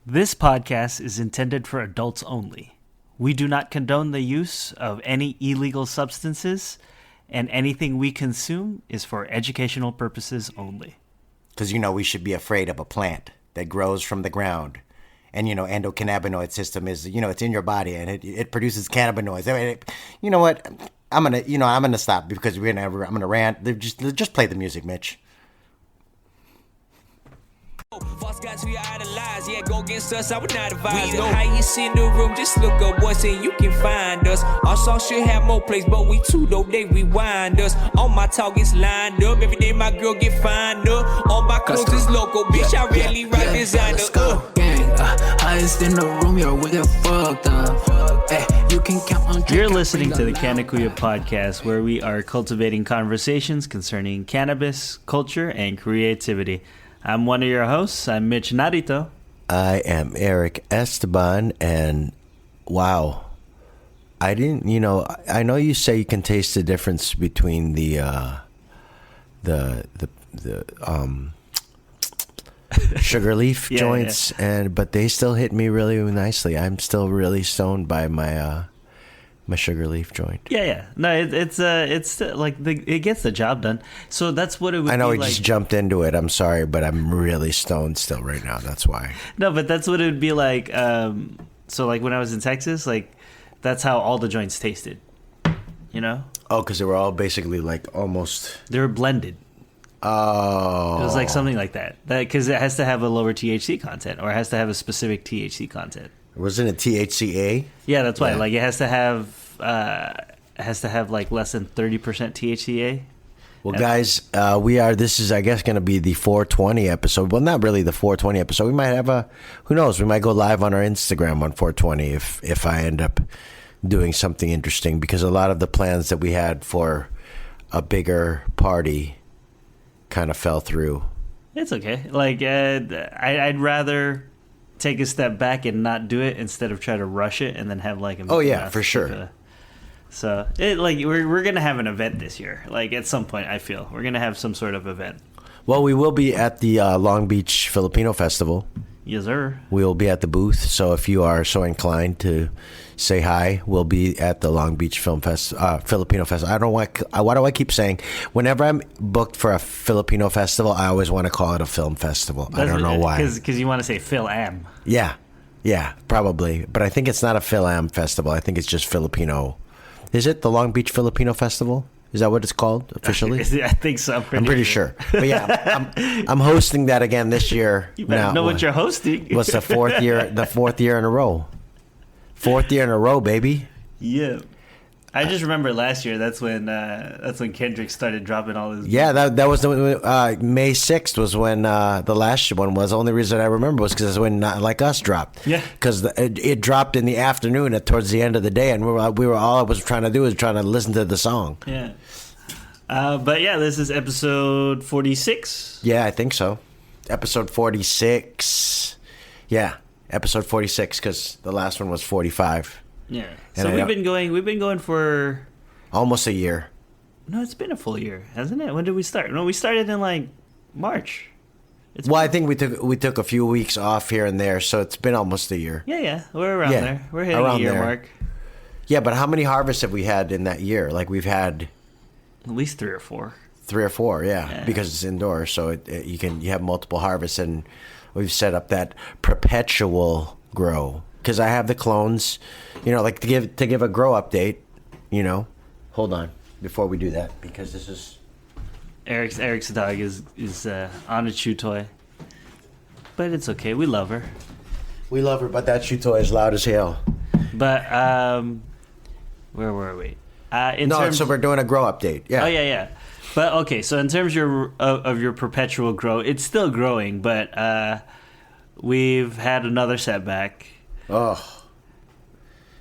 This podcast is intended for adults only. We do not condone the use of any illegal substances, and anything we consume is for educational purposes only. Because, we should be afraid of a plant that grows from the ground. And, endocannabinoid system is, it's in your body and it produces cannabinoids. I mean, you know what? I'm going to stop because I'm going to rant. Just play the music, Mitch. False guys we idolize, yeah, go against us, I would not advise. We the highest in the room, just look up once and you can find us. Our song should have more plays, but we too though, they rewind us. All my talk is lined up, every day my girl get fined up. All my clothes is local, bitch, I really rock designer. Gang, highest in the room, yo, we get fucked up. Hey, you can count on. You're listening to the Canna podcast, where we are cultivating conversations concerning cannabis, culture, and creativity. I'm one of your hosts. I'm Mitch Narito. I am Eric Esteban, and wow, I didn't. I know you say you can taste the difference between the sugar leaf joints, but they still hit me really nicely. I'm still really stoned by my sugar leaf joint. Yeah. No, it's like it gets the job done. So that's what it would be. I know we like. just jumped into it. I'm sorry, but I'm really stoned still right now. That's why. No, but that's what it would be like. So like when I was in Texas, like that's how all the joints tasted. Oh, because they were all basically like almost. They were blended. Oh. It was like something like that. Because it has to have a lower THC content, or it has to have a specific THC content. Wasn't it THCA? Yeah, that's why. Yeah. Like it has to have like less than 30% THCA. Well, guys, this is, I guess, going to be the 420 episode. Well, not really the 420 episode. We might have who knows? We might go live on our Instagram on 420 if I end up doing something interesting, because a lot of the plans that we had for a bigger party kind of fell through. It's okay. Like I'd rather take a step back and not do it instead of try to rush it and then have like a for sure. So we're gonna have an event this year. Like at some point, I feel we're gonna have some sort of event. Well, we will be at the Long Beach Filipino Festival. Yes, sir. We will be at the booth. So if you are so inclined to say hi, we'll be at the Long Beach Filipino Festival. I don't know why do I keep saying, whenever I'm booked for a Filipino festival, I always want to call it a film festival. I don't know why. Because you want to say Phil-Am. Yeah, probably. But I think it's not a Phil-Am festival. I think it's just Filipino. Is it the Long Beach Filipino Festival? Is that what it's called officially? I think so. I'm pretty sure. But yeah, I'm hosting that again this year. You better know what you're hosting. What's the fourth year in a row? Fourth year in a row, baby. Yeah. I just remember last year. That's when Kendrick started dropping all his. Yeah, that was May 6th was when the last one was. The only reason I remember was because that's when Not Like Us dropped. Yeah, because it dropped in the afternoon towards the end of the day, and we were all I was trying to do was trying to listen to the song. Yeah, but yeah, this is episode 46. Yeah, I think so. Episode 46. Yeah, episode 46 because the last one was 45. Yeah. So we've been going for almost a year. No, it's been a full year, hasn't it? When did we start? No, we started in like March. I think we took a few weeks off here and there, so it's been almost a year. Yeah. We're around there. We're hitting a year mark. Yeah, but how many harvests have we had in that year? Like we've had at least 3 or 4. 3 or 4, yeah. Because it's indoors, so you have multiple harvests, and we've set up that perpetual grow. Because I have the clones, like to give a grow update, Hold on before we do that, because this is Eric's dog is on a chew toy, but it's okay. We love her. We love her, but that chew toy is loud as hell. But where were we? So we're doing a grow update. Yeah. Oh yeah. But okay, so in terms of your perpetual grow, it's still growing, but we've had another setback. Oh,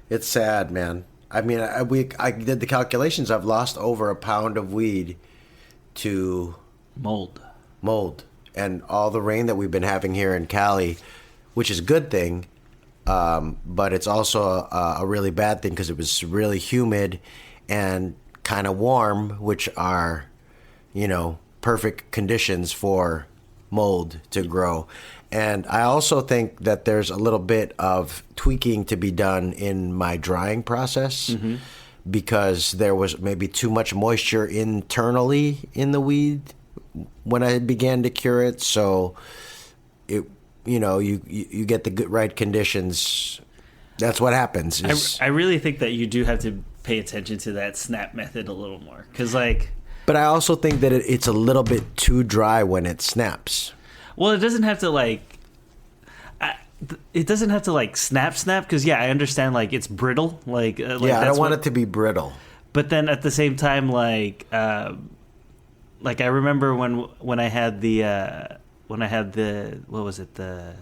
it's sad, man. I mean, I did the calculations. I've lost over a pound of weed to mold, and all the rain that we've been having here in Cali, which is a good thing, but it's also a really bad thing because it was really humid and kind of warm, which are, perfect conditions for mold to grow. And I also think that there's a little bit of tweaking to be done in my drying process because there was maybe too much moisture internally in the weed when I began to cure it. So you get the good right conditions. That's what happens. I really think that you do have to pay attention to that snap method a little more because But I also think that it's a little bit too dry when it snaps. Well, it doesn't have to it doesn't have to snap because I understand it's brittle I don't want it to be brittle. But then at the same time I remember when I had the what was it, the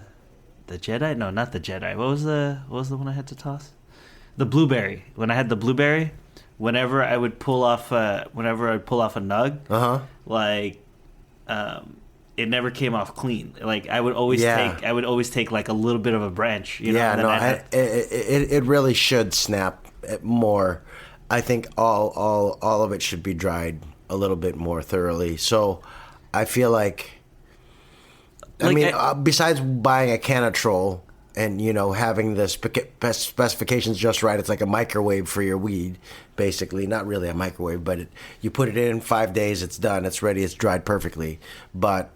Jedi? No, not the Jedi. What was the one I had to toss? The blueberry. When I had the blueberry, whenever I would pull off a nug, it never came off clean. I would always take a little bit of a branch. It really should snap more. I think all of it should be dried a little bit more thoroughly. So I feel besides buying a Canna troll and having the specifications just right, it's like a microwave for your weed, basically. Not really a microwave, but you put it in 5 days, it's done, it's ready, it's dried perfectly. But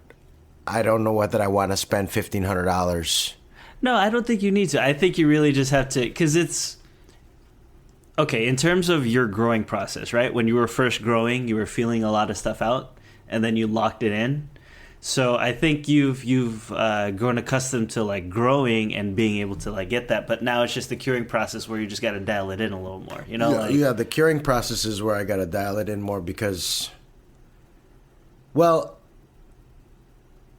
I don't know whether I want to spend $1,500. No, I don't think you need to. I think you really just have to, because it's okay in terms of your growing process, right? When you were first growing, you were feeling a lot of stuff out, and then you locked it in. So I think you've grown accustomed to growing and being able to get that, but now it's just the curing process where you just got to dial it in a little more. The curing process is where I got to dial it in more because, well,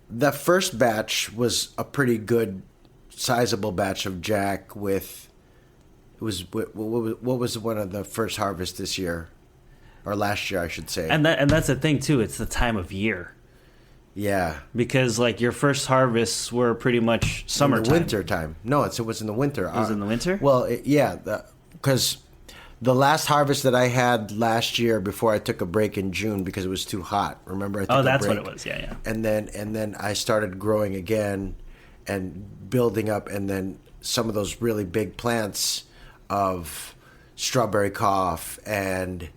the first batch was a pretty good, sizable batch of Jack with. What was one of the first harvests this year, or last year, I should say. And that's the thing too. It's the time of year. Yeah, because your first harvests were pretty much summertime. In the winter time. No, it was in the winter. It was in the winter? Well, because the last harvest that I had last year before I took a break in June because it was too hot. Remember, I took a break. That's what it was. Yeah. And then I started growing again and building up, and then some of those really big plants of strawberry cough and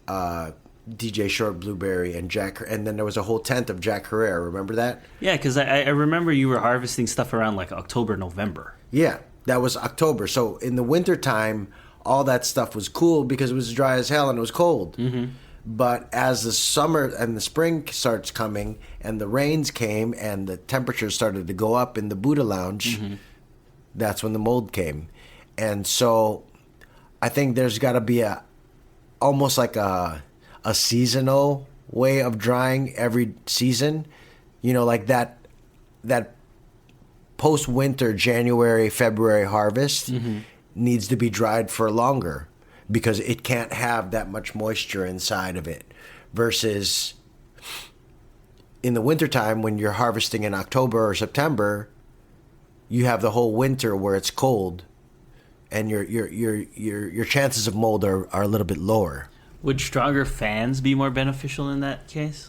DJ Short Blueberry and Jack, and then there was a whole tent of Jack Herrera. Remember that? Yeah, because I remember you were harvesting stuff around October, November. Yeah, that was October. So in the wintertime, all that stuff was cool because it was dry as hell and it was cold. Mm-hmm. But as the summer and the spring starts coming and the rains came and the temperatures started to go up in the Buddha Lounge, that's when the mold came. And so I think there's got to be almost like a seasonal way of drying every season, like that post-winter January, February harvest needs to be dried for longer because it can't have that much moisture inside of it versus in the wintertime when you're harvesting in October or September, you have the whole winter where it's cold and your chances of mold are a little bit lower. Would stronger fans be more beneficial in that case?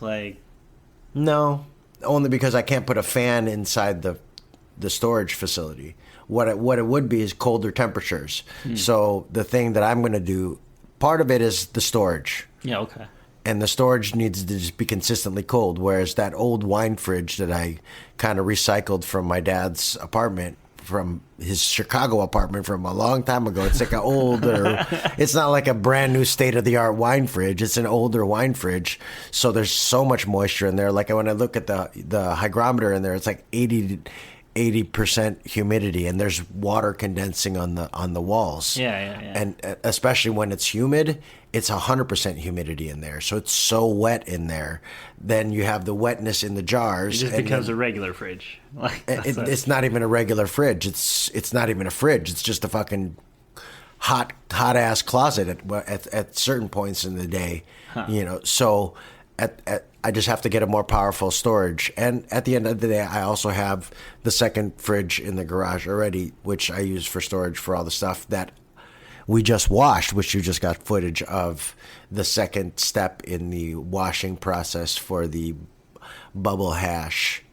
No, only because I can't put a fan inside the storage facility. What it would be is colder temperatures. So the thing that I'm going to do, part of it is the storage. Yeah, okay. And the storage needs to just be consistently cold, whereas that old wine fridge that I kind of recycled from my dad's apartment, from his Chicago apartment from a long time ago. It's like an older, it's not like a brand new state of the art wine fridge. It's an older wine fridge. So there's so much moisture in there. Like when I look at the hygrometer in there, it's like 80% humidity and there's water condensing on the walls. Yeah. And especially when it's humid, it's 100% humidity in there. So it's so wet in there. Then you have the wetness in the jars. It just becomes a regular fridge. It's not even a regular fridge. It's not even a fridge. It's just a fucking hot ass closet at certain points in the day. Huh. So I just have to get a more powerful storage. And at the end of the day, I also have the second fridge in the garage already, which I use for storage for all the stuff that we just washed, which you just got footage of the second step in the washing process for the bubble hash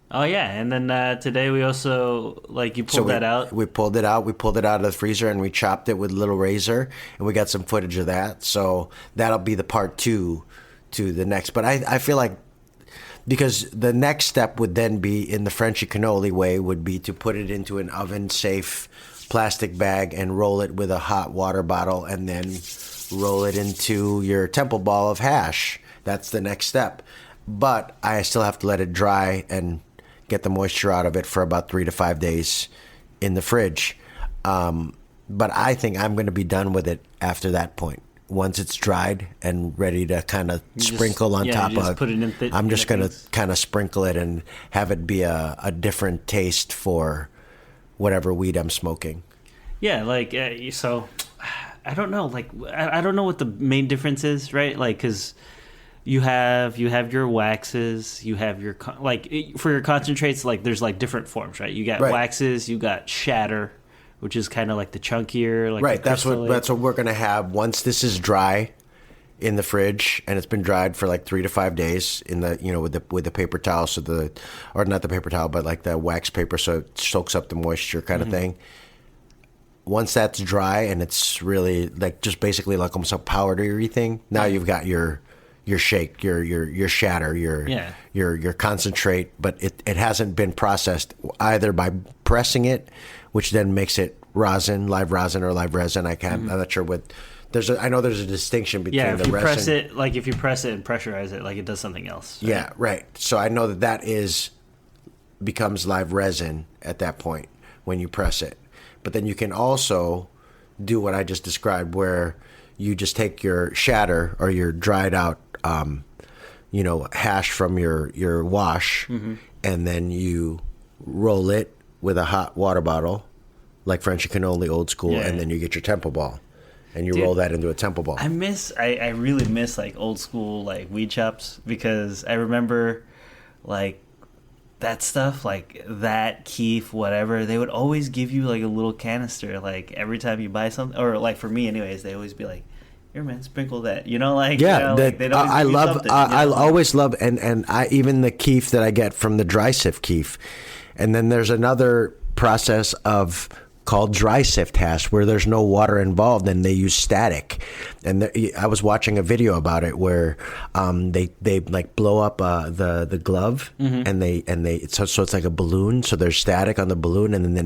Oh yeah, and then today we also you pulled that out. We pulled it out. We pulled it out of the freezer and we chopped it with a little razor, and we got some footage of that. So that'll be the part 2 to the next. But I feel like, because the next step would then be, in the Frenchy cannoli way, would be to put it into an oven safe plastic bag and roll it with a hot water bottle, and then roll it into your temple ball of hash. That's the next step. But I still have to let it dry and get the moisture out of it for about 3 to 5 days in the fridge. But I think I'm going to be done with it after that point. Once it's dried and ready to kind of sprinkle on top of, put it in I'm just going to kind of sprinkle it and have it be a different taste for whatever weed I'm smoking. Yeah, so I don't know. I don't know what the main difference is, right? Because you have your waxes, you have your for your concentrates. There's different forms, right? You got waxes, you got shatter, which is kind of the chunkier, right. That's what we're gonna have once this is dry in the fridge, and it's been dried for 3 to 5 days in the with the paper towel, or not the paper towel, but the wax paper, so it soaks up the moisture kind of thing. Once that's dry and it's really just basically almost a powdery thing, now you've got your shake, your shatter, your concentrate, but it hasn't been processed either by pressing it, which then makes it rosin, live rosin or live resin. I'm not sure what. I know there's a distinction between if the you resin. press it, if you press it and pressurize it, it does something else. Right? Yeah, right. So I know that becomes live resin at that point when you press it. But then you can also do what I just described, where you just take your shatter or your dried out, hash from your wash, and then you roll it with a hot water bottle, like Frenchy cannoli old school, and then you get your temple ball, and you roll that into a temple ball. I really miss old school weed shops, because I remember that stuff, that keef, whatever, they would always give you a little canister every time you buy something, or for me anyways, they always be here man, sprinkle that, they'd always I give you love something, I always love, and I even the keef that I get from the dry sift keef, and then there's another process called dry sift hash, where there's no water involved and they use static. And I was watching a video about it where they blow up the glove, and they so it's like a balloon, so there's static on the balloon, and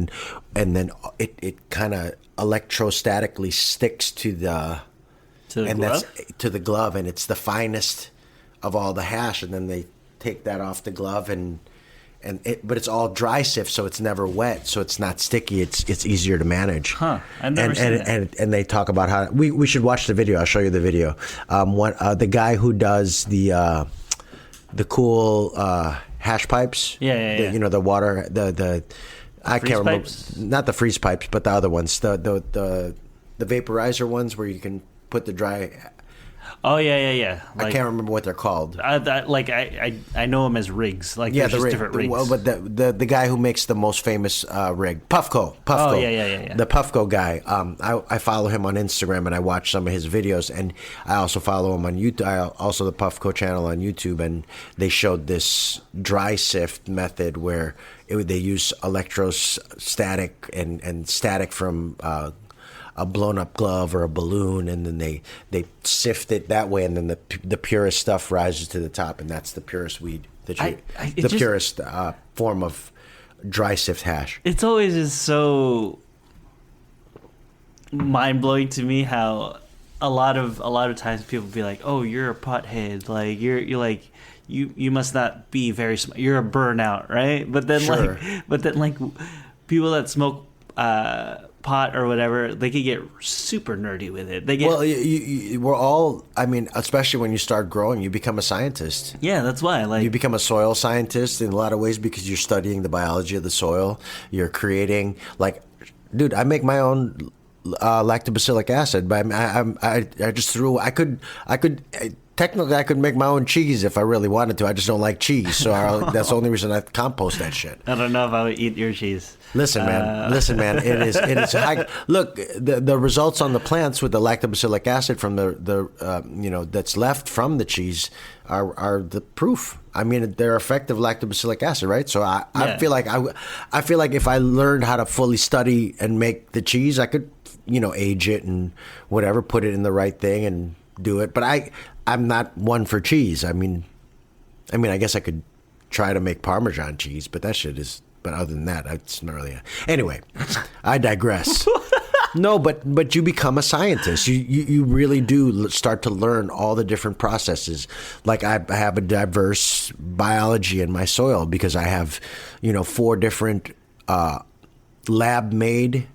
then it kind of electrostatically sticks to the glove, and it's the finest of all the hash, and then they take that off the glove, but it's all dry sift, so it's never wet, so it's not sticky. It's easier to manage. I've never seen that. And they talk about how we should watch the video. I'll show you the video. The guy who does the cool hash pipes. Yeah. The water the I can't remember, not the freeze pipes, but the other ones, the vaporizer ones where you can put the dry. Oh yeah. I can't remember what they're called. I know them as rigs. There's just different rigs. Well, but the guy who makes the most famous rig, Puffco. Oh yeah. The Puffco guy. I follow him on Instagram, and I watch some of his videos, and I also follow him on YouTube. Also the Puffco channel on YouTube, and they showed this dry sift method where they use electrostatic and static from a blown up glove or a balloon, and then they sift it that way, and then the purest stuff rises to the top, and that's the purest weed purest form of dry sift hash. It's always just so mind blowing to me how a lot of times people be like, "Oh, you're a pothead. You must not be very smart. You're a burnout, right?" But then people that smoke pot or whatever, they could get super nerdy with it. We're all, especially when you start growing, you become a scientist. Yeah, that's why. You become a soil scientist in a lot of ways, because you're studying the biology of the soil. You're creating, dude, I make my own lactobacillic acid, but I just threw. I could technically I could make my own cheese if I really wanted to. I just don't like cheese, so that's the only reason I compost that shit. I don't know if I would eat your cheese. Listen, man. It is high. Look, the results on the plants with the lactobacillic acid from the that's left from the cheese are the proof. I mean, they're effective lactobacillic acid, right? So I feel like I feel like if I learned how to fully study and make the cheese, I could age it and whatever, put it in the right thing and do it. But I'm not one for cheese. I mean, I guess I could try to make Parmesan cheese, but that shit is. But other than that, it's not really. Anyway, I digress. No, but you become a scientist. You really do start to learn all the different processes. Like I have a diverse biology in my soil because I have, 4 different lab-made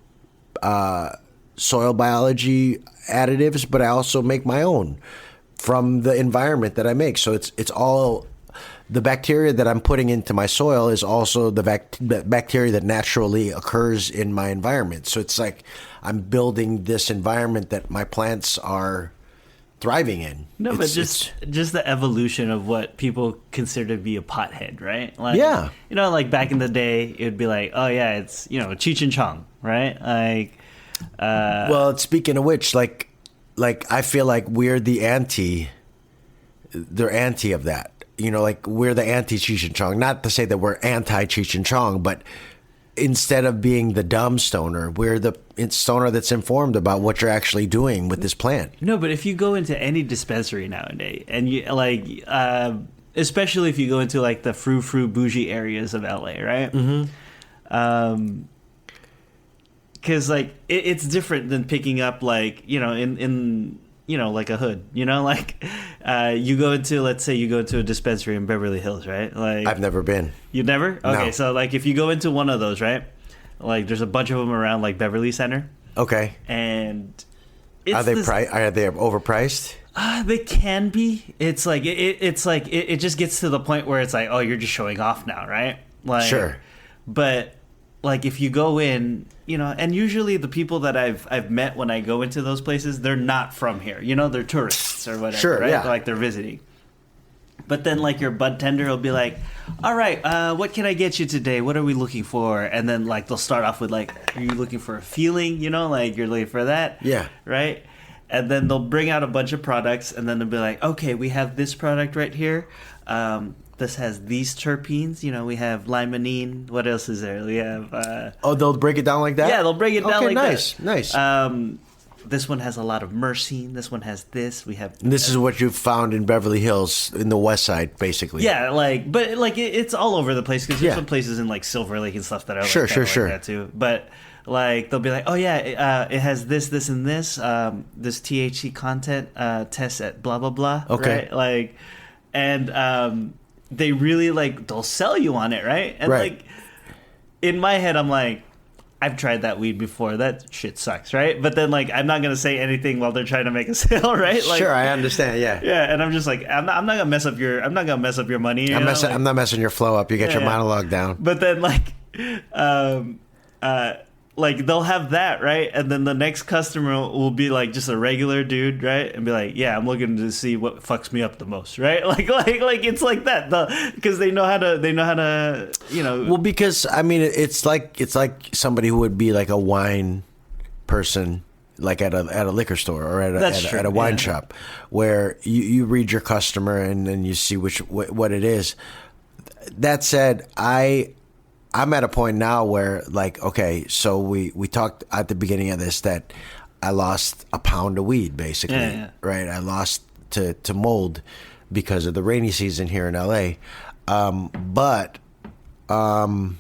soil biology additives, but I also make my own from the environment that I make. So it's all the bacteria that I'm putting into my soil is also the bacteria that naturally occurs in my environment. So it's like I'm building this environment that my plants are thriving in. No, but just the evolution of what people consider to be a pothead, right? Like, yeah. Like back in the day, it would be like, oh yeah, it's Cheech and Chong, right? Like, well, speaking of which, like I feel like we're they're anti of that. Like we're the anti-Cheech and Chong. Not to say that we're anti-Cheech and Chong, but instead of being the dumb stoner, we're the stoner that's informed about what you're actually doing with this plant. No, but if you go into any dispensary nowadays, and you especially if you go into like the frou-frou bougie areas of LA, right? Mm-hmm. Because like it's different than picking up like in like a hood, like you go into, let's say you go into a dispensary in Beverly Hills, right? Like I've never been. You've never? Okay, No. So like if you go into one of those, right? Like there's a bunch of them around like Beverly Center. Okay. And are they overpriced? They can be. It's like it just gets to the point where it's like, oh, you're just showing off now, right? Like, sure. But like if you go in, and usually the people that I've met when I go into those places, they're not from here. They're tourists or whatever, sure, right? Yeah. Like they're visiting. But then like your bud tender will be like, all right, what can I get you today? What are we looking for? And then like they'll start off with like, are you looking for a feeling? Like you're looking for that? Yeah. Right? And then they'll bring out a bunch of products and then they'll be like, okay, we have this product right here. This has these terpenes. We have limonene. What else is there? We have... they'll break it down like that? Yeah, they'll break it down like that. Nice. This one has a lot of myrcene. This one has this. We have... This is what you found in Beverly Hills, in the west side, basically. Yeah, but it's all over the place because there's some places in like Silver Lake and stuff that are sure. like that too. But like they'll be like, oh yeah, it has this, this, and this. This THC content tests at blah blah blah. Okay. Right? Like, and they really they'll sell you on it, right? And right. like in my head, I'm like, I've tried that weed before. That shit sucks, right? But then like I'm not gonna say anything while they're trying to make a sale, right? Like, sure, I understand. Yeah. Yeah, and I'm just like, I'm not gonna mess up your money. I'm not messing your flow up. You get your monologue down. But then like they'll have that, right? And then the next customer will be like just a regular dude, right? And be like, yeah, I'm looking to see what fucks me up the most, right? Like it's like that, because they know how to, Well, because I mean, it's like somebody who would be like a wine person, like at a liquor store or at a wine shop, where you read your customer and then you see what it is. That said, I'm at a point now where, like, okay, so we talked at the beginning of this that I lost a pound of weed, basically, right? I lost to mold because of the rainy season here in LA. But I'm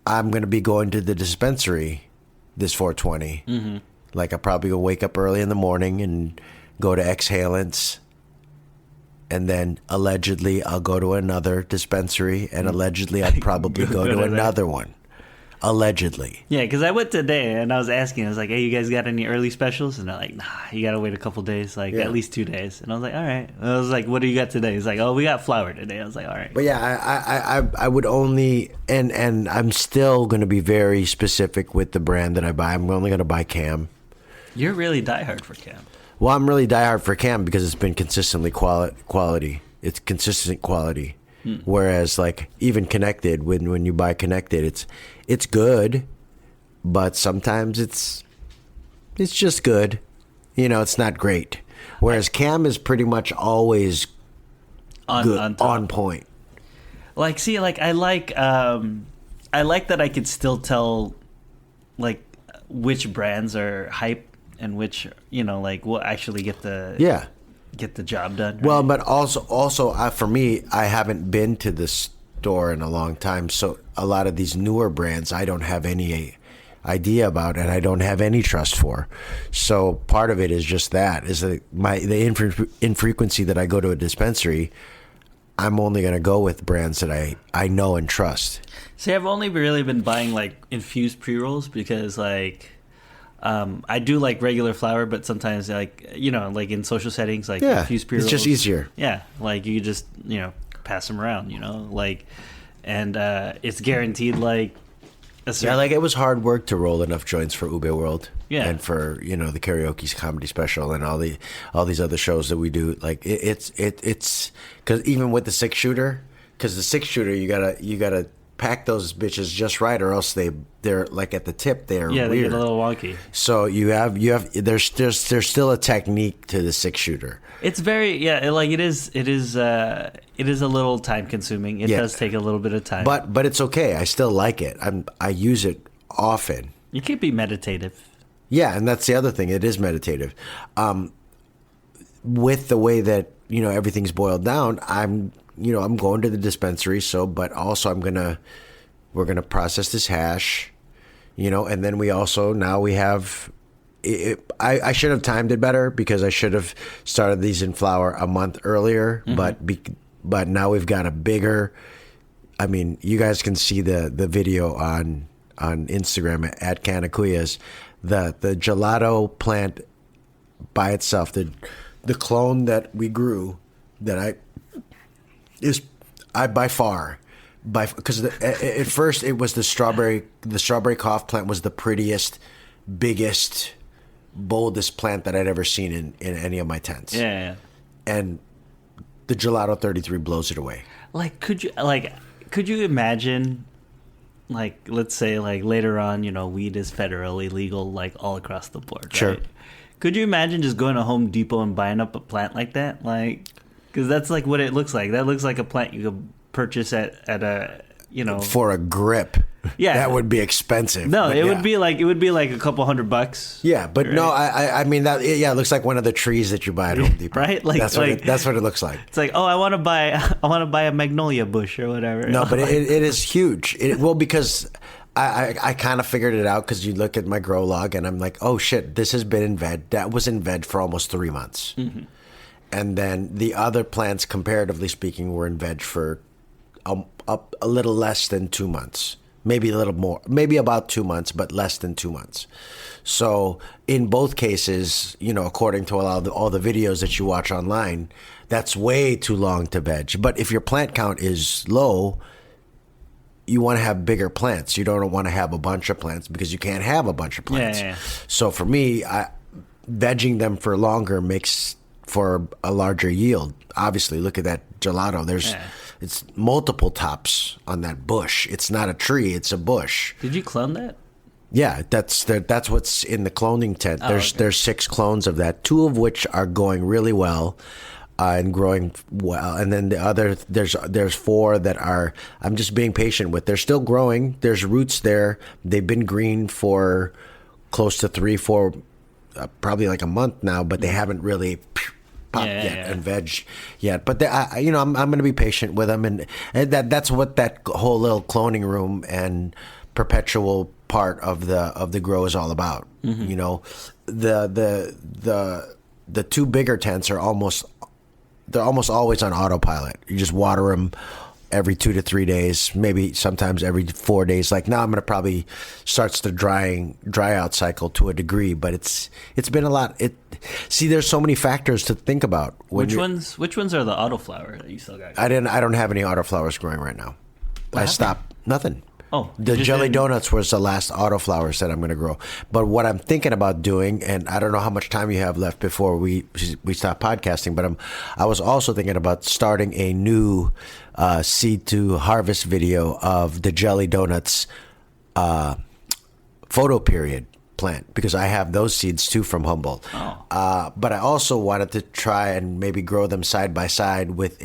going to be going to the dispensary this 420. Mm-hmm. Like, I'll probably go wake up early in the morning and go to Exhalants. And then allegedly I'll go to another dispensary, and allegedly I'd probably go to another one. Allegedly. Yeah, because I went today and I was asking, I was like, hey, you guys got any early specials? And they're like, nah, you got to wait a couple days, at least 2 days. And I was like, all right. And I was like, what do you got today? He's like, oh, we got flour today. I was like, all right. But yeah, I would only, and I'm still going to be very specific with the brand that I buy. I'm only going to buy Cam. You're really diehard for Cam. Well, I'm really diehard for Cam because it's been consistently quality. It's consistent quality. Whereas, like, even Connected, when you buy Connected, it's good, but sometimes it's just good. It's not great. Whereas Cam is pretty much always on point. Like, see, like I like that I could still tell, like, which brands are hype and which like will actually get the job done. Right? Well, but also for me, I haven't been to the store in a long time, so a lot of these newer brands I don't have any idea about, and I don't have any trust for. So part of it is just that is the infrequency that I go to a dispensary. I'm only going to go with brands that I know and trust. See, I've only really been buying like infused pre-rolls because like I do like regular flower, but sometimes like like in social settings, like infused pre-rolls, it's just easier. Yeah, like you just pass them around, like, and it's guaranteed like. Like it was hard work to roll enough joints for Ube World, and for the karaoke's comedy special and all these other shows that we do. Like it's because even with the 6-shooter, because the 6-shooter you gotta pack those bitches just right, or else they're like at the tip they're weird. They get a little wonky. So you have there's still a technique to the 6-shooter. It's very like it is a little time consuming. It does take a little bit of time, but it's okay. I still like it. I use it often. You can't be meditative. Yeah, and that's the other thing. It is meditative. With the way that everything's boiled down, I'm going to the dispensary. But also we're gonna process this hash, and then we have. I should have timed it better because I should have started these in flower a month earlier. Mm-hmm. But now we've got a bigger. I mean, you guys can see the video on Instagram at Canna Kuyas. The gelato plant by itself, the clone that we grew, by far, because at first it was the strawberry cough plant was the prettiest, biggest, boldest plant that I'd ever seen in any of my tents. Yeah. And the Gelato 33 blows it away. Like, could you imagine, like, let's say, like, later on, weed is federally legal, like, all across the board, sure. Right? Could you imagine just going to Home Depot and buying up a plant like that? Like, because that's, like, what it looks like. That looks like a plant you could purchase at a, For a grip. Yeah. That would be expensive. No, it would be like a couple $100. Yeah, but right? No, I mean that. Yeah, it looks like one of the trees that you buy at Home Depot, right? Like that's what it looks like. It's like, oh, I want to buy a magnolia bush or whatever. No, but it is huge. Because I kind of figured it out because you look at my grow log and I'm like, oh shit, this has been in veg. That was in veg for almost 3 months, and then the other plants, comparatively speaking, were in veg for a little less than 2 months. Maybe a little more, maybe about 2 months, but less than 2 months. So in both cases, according to all the videos that you watch online, that's way too long to veg. But if your plant count is low, you want to have bigger plants. You don't want to have a bunch of plants because you can't have a bunch of plants. Yeah. So for me, vegging them for longer makes for a larger yield. Obviously, look at that gelato. It's multiple tops on that bush. It's not a tree; it's a bush. Did you clone that? Yeah, that's what's in the cloning tent. There's 6 clones of that, 2 of which are going really well and growing well, and then the other there's 4 that are I'm just being patient with. They're still growing. There's roots there. They've been green for close to 3-4, probably like a month now, but they haven't really popped yet and veg yet. But I'm going to be patient with them, and that's what that whole little cloning room and perpetual part of the grow is all about. Mm-hmm. The 2 bigger tents are almost always on autopilot. You just water them every 2 to 3 days, maybe sometimes every 4 days. Like now I'm going to probably starts the dry out cycle to a degree, but it's been a lot. There's so many factors to think about. Which ones are the autoflower that you still got? I don't have any autoflowers growing right now. I stopped. Nothing. Oh, The you just jelly didn't- donuts was the last autoflowers that I'm going to grow. But what I'm thinking about doing, and I don't know how much time you have left before we stop podcasting, but I was also thinking about starting a new seed to harvest video of the jelly donuts photo period plant, because I have those seeds too from Humboldt. But I also wanted to try and maybe grow them side by side with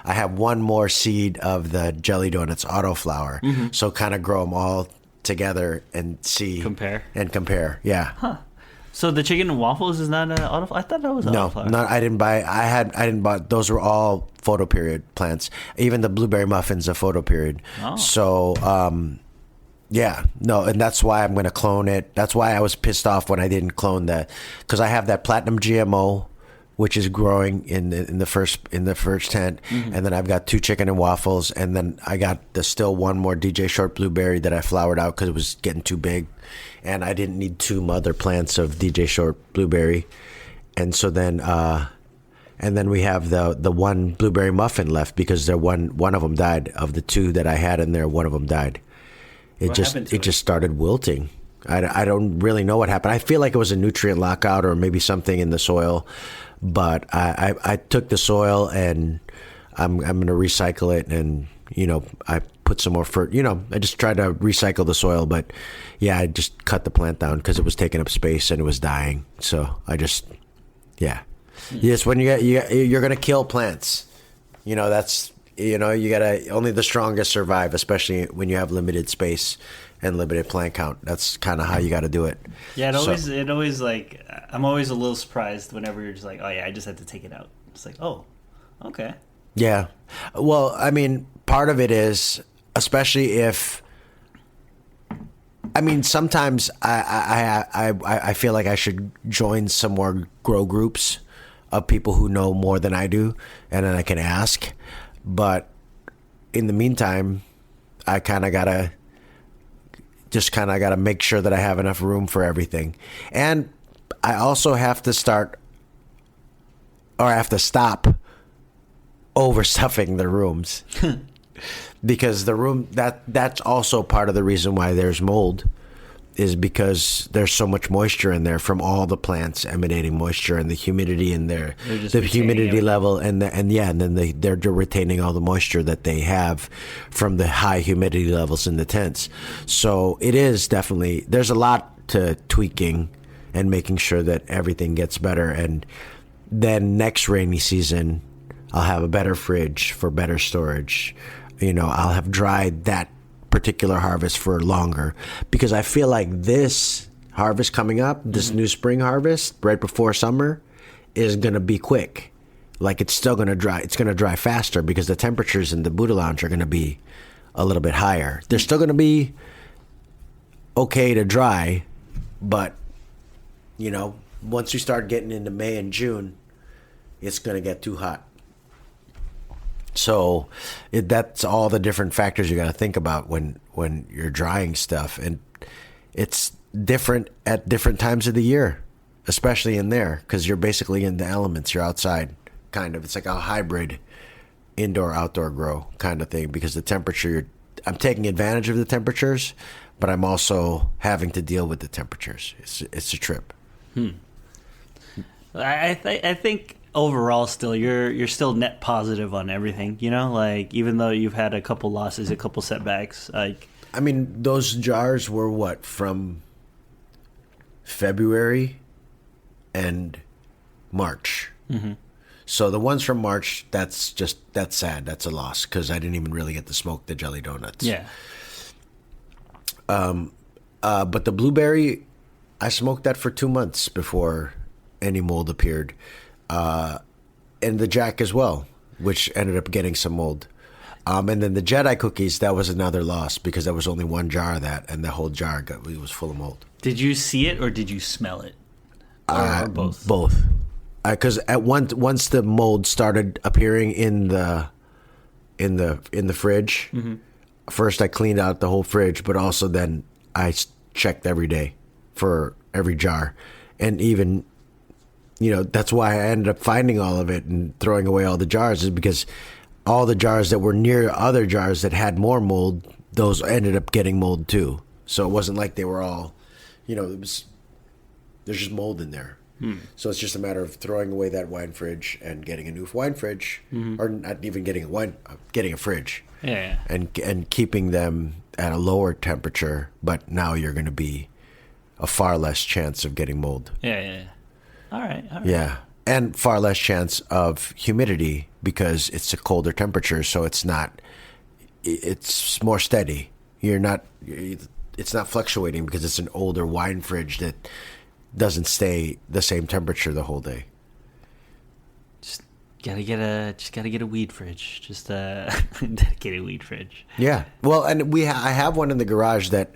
I have one more seed of the jelly donuts autoflower. So kind of grow them all together and see. Compare. Yeah. So the chicken and waffles is not an autoflower? I thought that was No, autoflower. I didn't buy. I didn't buy. Those were all photo period plants. Even the blueberry muffins, a photo period. Oh. So, yeah, no, and that's why I'm going to clone it. That's why I was pissed off when I didn't clone that, because I have that platinum GMO, which is growing in the first tent, and then I've got 2 chicken and waffles, and then I got still one more DJ Short blueberry that I flowered out because it was getting too big, and I didn't need 2 mother plants of DJ Short blueberry, and so then we have the one blueberry muffin left because one of them died. Of the 2 that I had in there, one of them died. It just started wilting. I don't really know what happened. I feel like it was a nutrient lockout or maybe something in the soil, but I took the soil and I'm going to recycle it, and I put some more I just tried to recycle the soil, but yeah, I just cut the plant down because it was taking up space and it was dying. So I just yes, when you're going to kill plants, that's. You gotta, only the strongest survive, especially when you have limited space and limited plant count. That's kind of how you got to do it. Yeah, it always like, I'm always a little surprised whenever you're just like, oh yeah, I just had to take it out. It's like, oh, okay. Yeah. Well, I mean, part of it is, especially if, I mean, sometimes I feel like I should join some more grow groups of people who know more than I do, and then I can ask. But in the meantime, I kind of gotta make sure that I have enough room for everything. And I also have to stop overstuffing the rooms. Because the room, that's also part of the reason why there's mold, is because there's so much moisture in there from all the plants emanating moisture, and the humidity in there, the humidity level, and then they're retaining all the moisture that they have from the high humidity levels in the tents. So it is definitely, there's a lot to tweaking and making sure that everything gets better. And then next rainy season, I'll have a better fridge for better storage. I'll have dried that particular harvest for longer, because I feel like this harvest coming up, this new spring harvest right before summer, is going to be quick. Like, it's still going to dry. It's going to dry faster because the temperatures in the Buddha Lounge are going to be a little bit higher. They're still going to be okay to dry, but once you start getting into May and June, it's going to get too hot. So that's all the different factors you got to think about when you're drying stuff, and it's different at different times of the year, especially in there, because you're basically in the elements. You're outside, kind of. It's like a hybrid indoor-outdoor grow kind of thing, because the temperature, I'm taking advantage of the temperatures, but I'm also having to deal with the temperatures. It's a trip. I think overall, still you're still net positive on everything. Like, even though you've had a couple losses, a couple setbacks. Like, I mean, those jars were what, from February and March. Mm-hmm. So the ones from March, that's sad. That's a loss, because I didn't even really get to smoke the jelly donuts. Yeah. But the blueberry, I smoked that for 2 months before any mold appeared. And the Jack as well, which ended up getting some mold. And then the Jedi cookies, that was another loss, because there was only one jar of that, and the whole jar was full of mold. Did you see it or did you smell it? Or both? Both. Because once the mold started appearing in the fridge, mm-hmm. First I cleaned out the whole fridge, but also then I checked every day for every jar, and even. That's why I ended up finding all of it and throwing away all the jars, is because all the jars that were near other jars that had more mold, those ended up getting mold too. So it wasn't like they were all, there's just mold in there. So it's just a matter of throwing away that wine fridge and getting a new wine fridge, or not even getting getting a fridge. Yeah. And keeping them at a lower temperature, but now you're going to be a far less chance of getting mold. Yeah. All right. Yeah. And far less chance of humidity because it's a colder temperature, so it's more steady. It's not fluctuating because it's an older wine fridge that doesn't stay the same temperature the whole day. Just gotta get a weed fridge. Just a dedicated weed fridge. Yeah. Well, and I have one in the garage that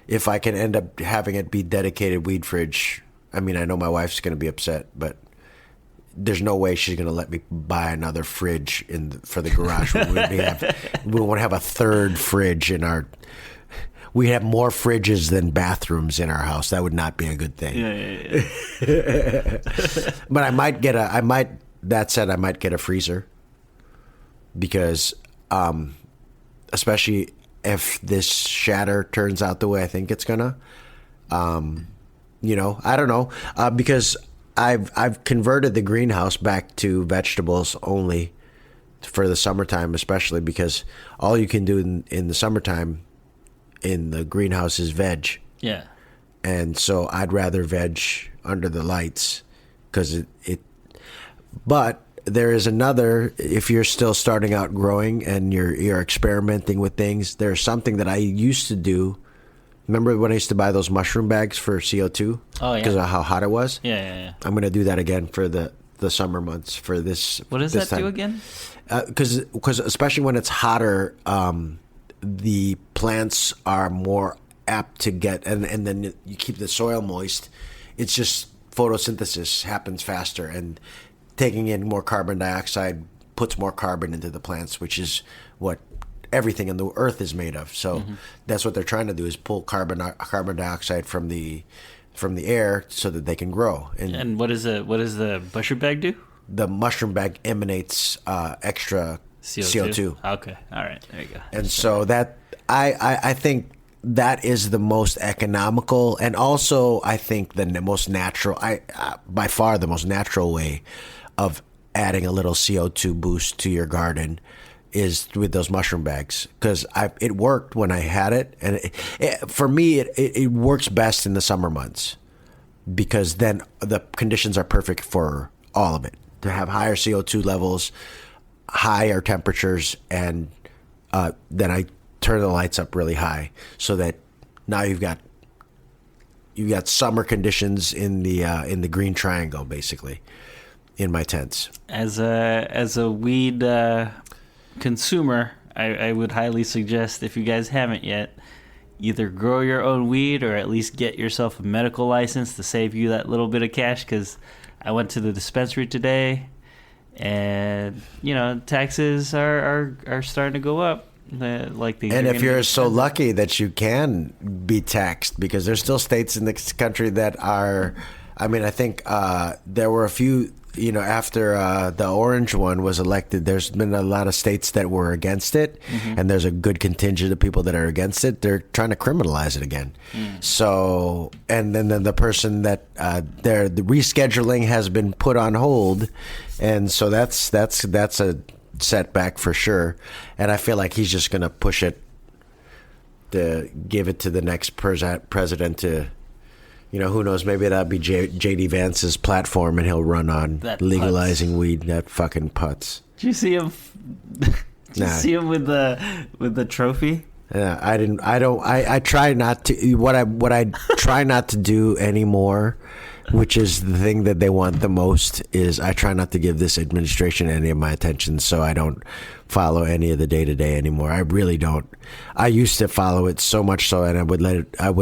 if I can end up having it be dedicated weed fridge, I mean, I know my wife's going to be upset, but there's no way she's going to let me buy another fridge for the garage. We won't have a third fridge in our. We have more fridges than bathrooms in our house. That would not be a good thing. Yeah. But I might get a freezer because, especially if this shatter turns out the way I think it's gonna, I don't know, because I've converted the greenhouse back to vegetables only for the summertime, especially because all you can do in the summertime in the greenhouse is veg. Yeah. And so I'd rather veg under the lights because but there is another, if you're still starting out growing and you're experimenting with things, there's something that I used to do. Remember when I used to buy those mushroom bags for CO2? Oh, yeah. Because of how hot it was? Yeah. I'm going to do that again for the summer months for this. What does this that time. do again? Because especially when it's hotter, the plants are more apt to get, and then you keep the soil moist. It's just photosynthesis happens faster, and taking in more carbon dioxide puts more carbon into the plants, which is what everything in the earth is made of. So that's what they're trying to do, is pull carbon dioxide from the air so that they can grow. And what does the mushroom bag do? The mushroom bag emanates extra CO2. Okay. All right. There you go. And so that I think that is the most economical, and also I think the most natural, by far the most natural way of adding a little CO2 boost to your garden is with those mushroom bags, because it worked when I had it, and for me it works best in the summer months because then the conditions are perfect for all of it, to have higher CO2 levels, higher temperatures, and then I turn the lights up really high so that now you've got summer conditions in the green triangle, basically, in my tents. As a weed consumer, I would highly suggest, if you guys haven't yet, either grow your own weed or at least get yourself a medical license to save you that little bit of cash, because I went to the dispensary today and taxes are starting to go up. And if you're so lucky that you can be taxed, because there's still states in this country that are, I mean, I think there were a few, after the orange one was elected, there's been a lot of states that were against it, and there's a good contingent of people that are against it. They're trying to criminalize it again. So, and then the person that the rescheduling has been put on hold, and so that's a setback for sure. And I feel like he's just going to push it to give it to the next president to, who knows, maybe that'll be J.D. Vance's platform and he'll run on that legalizing putz. weed. That fucking putz. Did you see him? See him with the trophy? Yeah, I didn't. I try not to. What I try not to do anymore, which is the thing that they want the most, is I try not to give this administration any of my attention, so I don't follow any of the day-to-day anymore. I really don't. I used to follow it so much so, and I would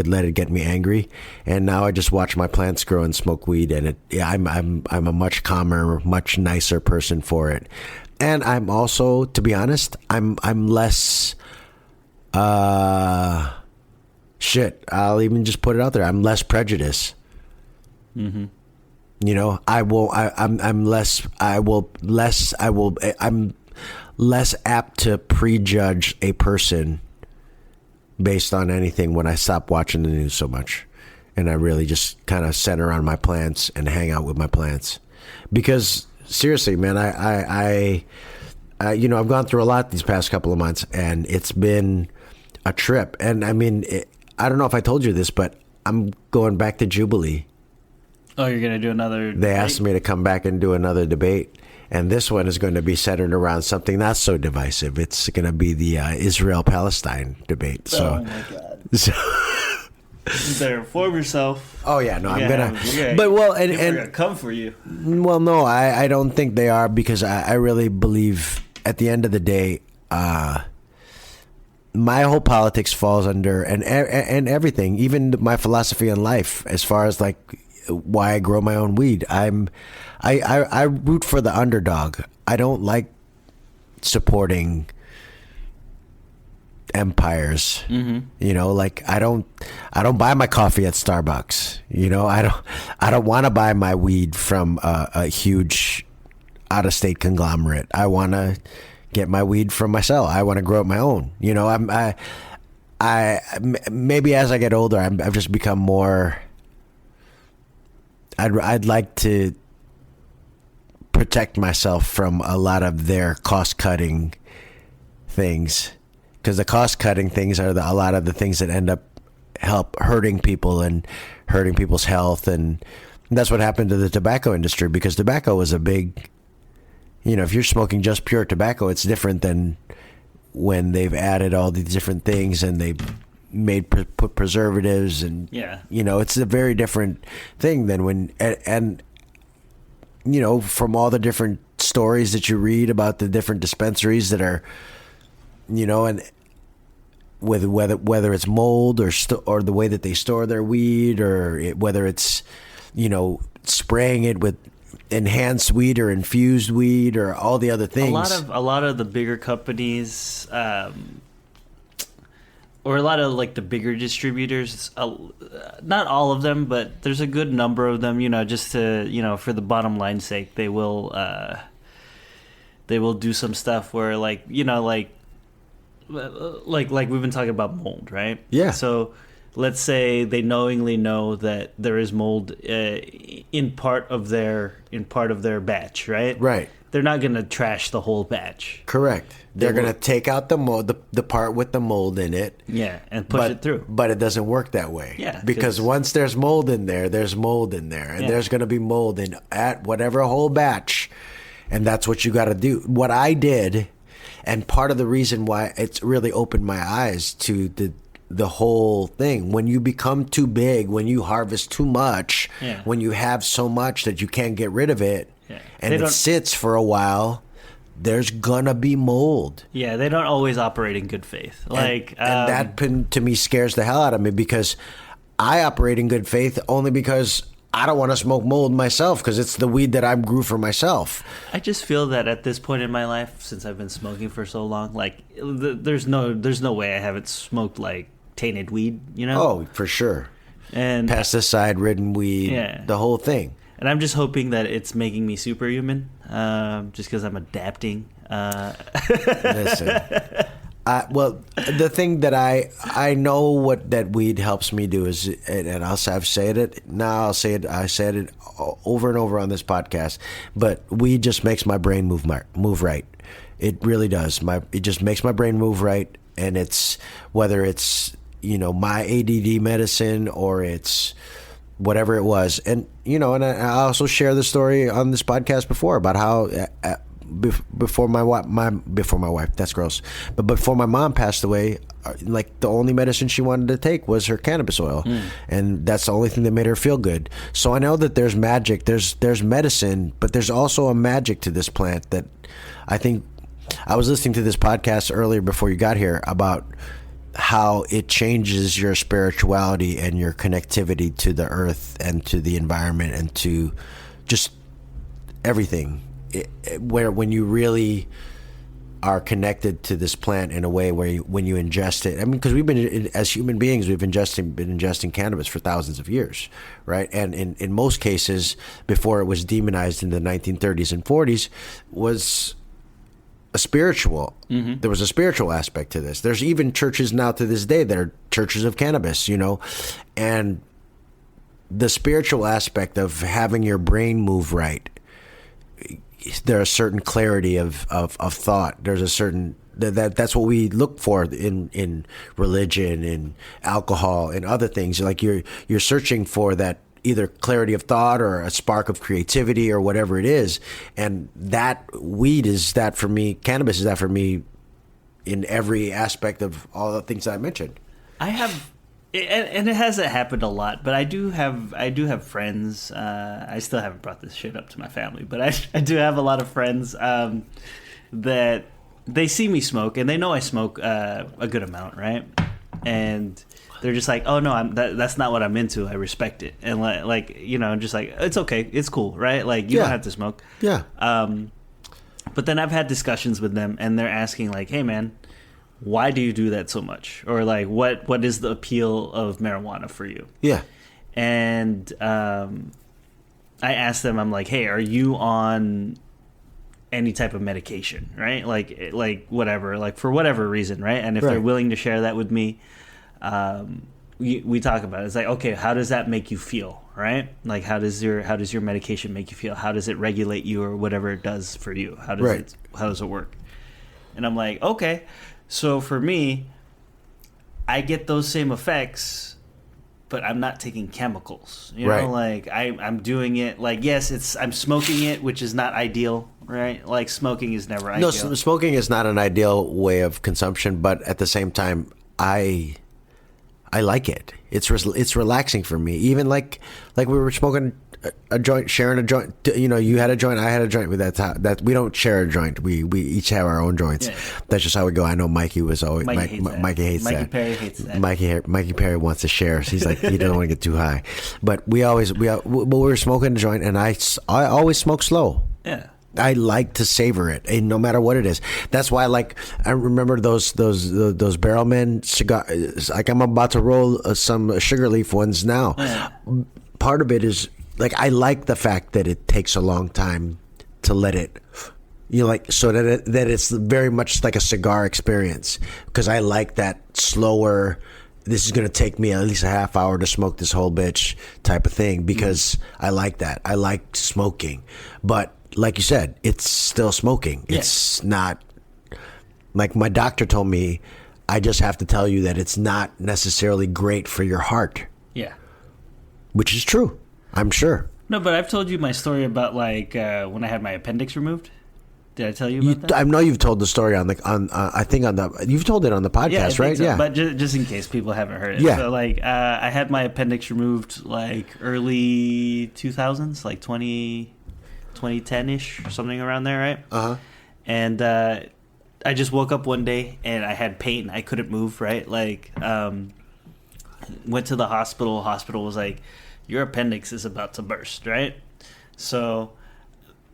let it get me angry, and now I just watch my plants grow and smoke weed, and I'm a much calmer, much nicer person for it. And I'm also, to be honest, I'm less shit, I'll even just put it out there, I'm less prejudiced. I'm less apt to prejudge a person based on anything when I stop watching the news so much, and I really just kind of center on my plants and hang out with my plants. Because seriously, man, I I've gone through a lot these past couple of months, and it's been a trip. And I mean, I don't know if I told you this, but I'm going back to Jubilee. Oh, you're going to do another They debate? asked me to come back and do another debate. And this one is going to be centered around something not so divisive. It's going to be the Israel-Palestine debate. So, Oh, my God. so There, inform yourself. oh yeah, no, I'm Yeah, gonna. yeah. But well, People are and gonna come for you. well, no, I don't think they are, because I really believe at the end of the day, my whole politics falls under and everything, even my philosophy in life, as far as like why I grow my own weed. I root for the underdog. I don't like supporting empires. You know, like I don't buy my coffee at Starbucks. You know, I don't want to buy my weed from a huge out of state conglomerate. I want to get my weed from myself. I want to grow it my own. You know, I maybe as I get older, I've just become more. I'd like to protect myself from a lot of their cost cutting things, because the cost cutting things are a lot of the things that end up hurting people and hurting people's health, and that's what happened to the tobacco industry, because tobacco was a big. You know, if you're smoking just pure tobacco, it's different than when they've added all these different things and they've put preservatives and, you know, it's a very different thing than when, and you know, from all the different stories that you read about the different dispensaries that are, you know, and with whether it's mold or the way that they store their weed, or whether it's, you know, spraying it with enhanced weed or infused weed or all the other things. A lot of the bigger companies, or a lot of like the bigger distributors, not all of them, but there's a good number of them. You know, just to, you know, for the bottom line sake, they will do some stuff where, like, you know, like we've been talking about mold, right? Yeah. So let's say they knowingly know that there is mold in part of their batch, right? Right. They're not going to trash the whole batch. Correct. They're going to take out the mold, the part with the mold in it. Yeah, and push it through. But it doesn't work that way. Yeah. Because once there's mold in there, there's mold in there. And there's going to be mold in at whatever whole batch. And that's what you got to do. What I did, and part of the reason why it's really opened my eyes to the whole thing, when you become too big, when you harvest too much, when you have so much that you can't get rid of it, and it sits for a while, there's gonna be mold. Yeah, they don't always operate in good faith. Like, and that to me scares the hell out of me, because I operate in good faith only because I don't want to smoke mold myself, because it's the weed that I grew for myself. I just feel that at this point in my life, since I've been smoking for so long, like there's no way I haven't smoked like tainted weed, you know? Oh, for sure. And pesticide-ridden weed, the whole thing. And I'm just hoping that it's making me superhuman, just because I'm adapting. Listen, well, the thing that I know what that weed helps me do is, and I've said it now, I said it over and over on this podcast, but weed just makes my brain move right. It really does. It just makes my brain move right, and it's whether it's, you know, my ADD medicine or it's whatever it was. And, you know, and I also share the story on this podcast before about how before my wife, that's gross, but before my mom passed away, like the only medicine she wanted to take was her cannabis oil, and that's the only thing that made her feel good. So I know that there's magic, there's medicine, but there's also a magic to this plant that I think. I was listening to this podcast earlier before you got here about how it changes your spirituality and your connectivity to the earth and to the environment and to just everything. When you really are connected to this plant in a way where when you ingest it, I mean, because we've been, as human beings, we've been ingesting cannabis for thousands of years, right? And in most cases, before it was demonized in the 1930s and 40s, was a spiritual. There was a spiritual aspect to this. There's even churches now to this day that are churches of cannabis, and the spiritual aspect of having your brain move right. There's a certain clarity of thought. There's a certain that's what we look for in religion and alcohol and other things. Like you're searching for that either clarity of thought or a spark of creativity or whatever it is. And that weed is that for me. Cannabis is that for me in every aspect of all the things that I mentioned. I have, and it hasn't happened a lot, but I do have friends. I still haven't brought this shit up to my family, but I do have a lot of friends that they see me smoke and they know I smoke a good amount, right? And they're just like, oh no, that's not what I'm into. I respect it, and just like it's okay, it's cool, right? Like you don't have to smoke. Yeah. But then I've had discussions with them, and they're asking like, hey man, why do you do that so much? Or like, what is the appeal of marijuana for you? Yeah. And I asked them, I'm like, hey, are you on any type of medication, right? Like whatever, like for whatever reason, right? And if they're willing to share that with me, we talk about it. It's like, okay, how does that make you feel, right? Like how does your medication make you feel? How does it regulate you or whatever it does for you? How does it work? And I'm like, okay, so for me, I get those same effects, but I'm not taking chemicals. You know, like I'm doing it. Like yes, I'm smoking it, which is not ideal, right? Like smoking is never ideal. No, smoking is not an ideal way of consumption, but at the same time, I like it. It's relaxing for me. Even like we were smoking a joint, sharing a joint. You had a joint, I had a joint. That we don't share a joint. We each have our own joints. Yeah. That's just how we go. I know Mikey was always Mikey hates that. Mikey Perry hates that. Mikey Perry wants to share. He's like he doesn't want to get too high. But we were smoking a joint, and I always smoke slow. Yeah. I like to savor it, and no matter what it is. That's why, I remember those Barrelman cigars. Like I'm about to roll some sugar leaf ones now. Yeah. Part of it is I like the fact that it takes a long time to let it, so that it's very much like a cigar experience. Because I like that slower. This is going to take me at least a half hour to smoke this whole bitch type of thing. Because I like that. I like smoking, but. Like you said, it's still smoking. Yeah. It's not like my doctor told me. I just have to tell you that it's not necessarily great for your heart. Yeah, which is true. I'm sure. No, but I've told you my story about when I had my appendix removed. Did I tell you about that? I know you've told the story you've told it on the podcast, right? So. Yeah. But just in case people haven't heard it. Yeah. So I had my appendix removed early 2000s, 2010-ish, something around there, right? Uh-huh. And I just woke up one day and I had pain. I couldn't move, right? Went to the hospital. Hospital was like, your appendix is about to burst, right? So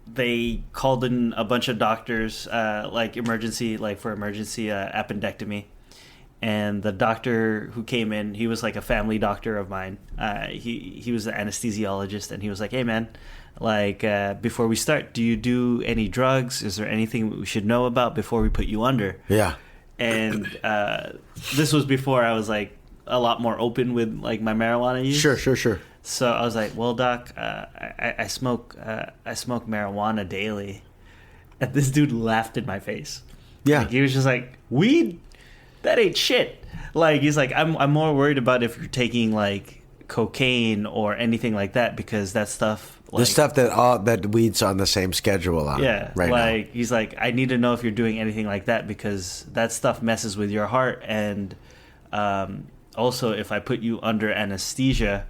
they called in a bunch of doctors, emergency appendectomy. And the doctor who came in, he was a family doctor of mine. He was an anesthesiologist, and he was like, hey, man, before we start, do you do any drugs? Is there anything we should know about before we put you under? Yeah. And this was before I was a lot more open with my marijuana use. Sure. So I was like, well, doc, I smoke marijuana daily. And this dude laughed in my face. Yeah. He was just like, weed? That ain't shit. He's like, I'm more worried about if you're taking cocaine or anything like that, because that stuff. The stuff that weed's on the same schedule on. Yeah. Right now. He's like, I need to know if you're doing anything like that, because that stuff messes with your heart, and also if I put you under anesthesia,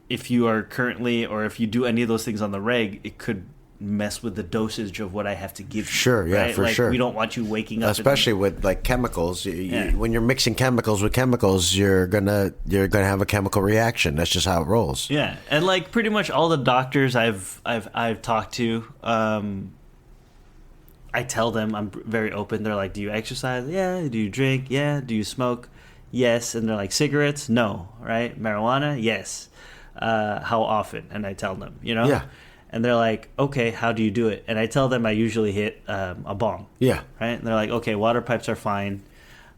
if you are currently, or if you do any of those things on the reg, it could mess with the dosage of what I have to give you. Sure, yeah, right? for sure. We don't want you waking up, especially with chemicals. When you're mixing chemicals with chemicals, you're gonna have a chemical reaction. That's just how it rolls. Yeah, and pretty much all the doctors I've talked to, I tell them, I'm very open. They're like, do you exercise? Yeah. Do you drink? Yeah. Do you smoke? Yes. And they're like, cigarettes? No. Right? Marijuana? Yes. How often? And I tell them, Yeah. And they're like, okay, how do you do it? And I tell them I usually hit a bong. Yeah. Right? And they're like, okay, water pipes are fine.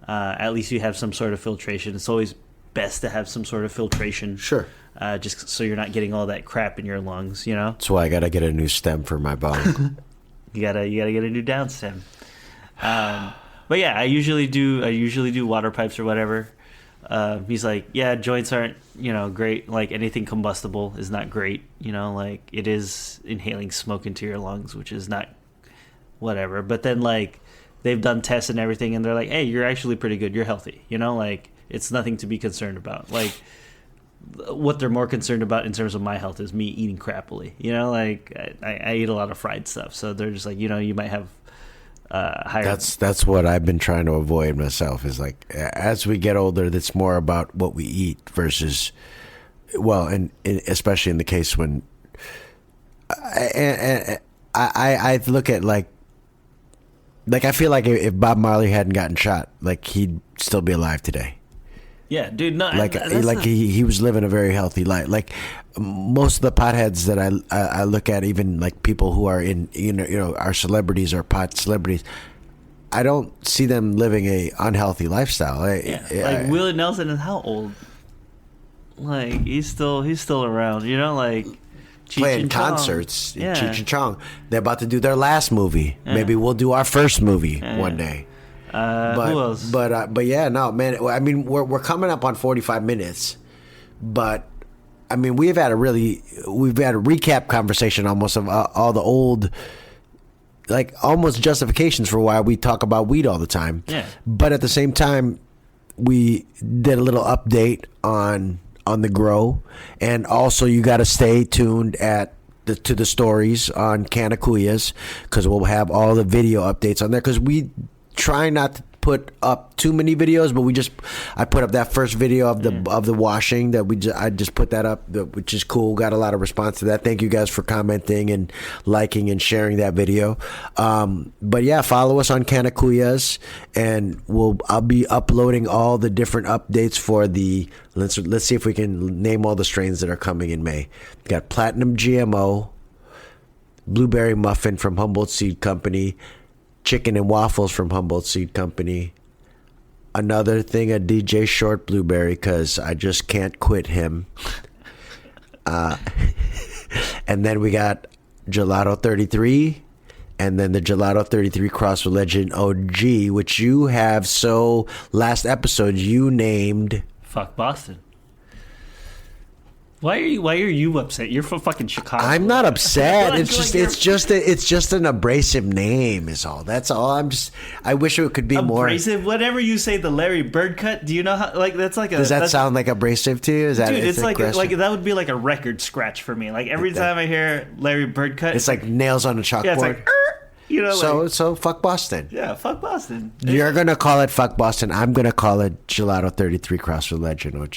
At least you have some sort of filtration. It's always best to have some sort of filtration. Sure. Just so you're not getting all that crap in your lungs, you know? That's why I got to get a new stem for my bong. You gotta get a new down stem. But yeah, I usually do water pipes or whatever. He's like, yeah, joints aren't, great. Like anything combustible is not great. Like it is inhaling smoke into your lungs, which is not whatever. But then like they've done tests and everything, and they're like, hey, you're actually pretty good. You're healthy. Like it's nothing to be concerned about. Like what they're more concerned about in terms of my health is me eating crappily. Like I eat a lot of fried stuff, so they're just like, you might have higher. That's what I've been trying to avoid myself. Is like as we get older, that's more about what we eat versus, well, and especially in the case when I look at like I feel like if Bob Marley hadn't gotten shot, like he'd still be alive today. Yeah, dude. No, he was living a very healthy life. Like most of the potheads that I look at, even like people who are in are celebrities or pot celebrities, I don't see them living a unhealthy lifestyle. Willie Nelson is how old? Like he's still around. Like playing concerts. Yeah. Cheech and Chong. They're about to do their last movie. Yeah. Maybe we'll do our first movie one day. Who else? But yeah, no, man. I mean, we're coming up on 45 minutes, but I mean, we've had a recap conversation almost of all the old, like almost justifications for why we talk about weed all the time. Yeah. But at the same time, we did a little update on the grow, and also you got to stay tuned to the stories on Canna Kuyas, because we'll have all the video updates on there, because we try not to put up too many videos, but I put up that first video of the washing that I just put that up, which is cool. Got a lot of response to that. Thank you guys for commenting and liking and sharing that video. But yeah, follow us on Canna Kuyas, and I'll be uploading all the different updates for the. Let's see if we can name all the strains that are coming in May. Got Platinum GMO, Blueberry Muffin from Humboldt Seed Company, Chicken and Waffles from Humboldt Seed Company, another thing, a DJ Short Blueberry, because I just can't quit him. And then we got Gelato 33, and then the Gelato 33 Cross Legend OG, which you have. So last episode you named Fuck Boston. Why are you upset? You're from fucking Chicago. I'm not upset. It's just an abrasive name is all. That's all. I wish it could be more abrasive. Whatever you say, the Larry Bird cut. Do you know how? Like that's like a. Does that sound like abrasive to you? Is that? Dude, it's like that would be like a record scratch for me. Like every time I hear Larry Bird cut, it's like nails on a chalkboard. Yeah, it's like. So fuck Boston. Yeah, fuck Boston. You're gonna call it fuck Boston. I'm gonna call it Gelato 33 Cross Legend OG.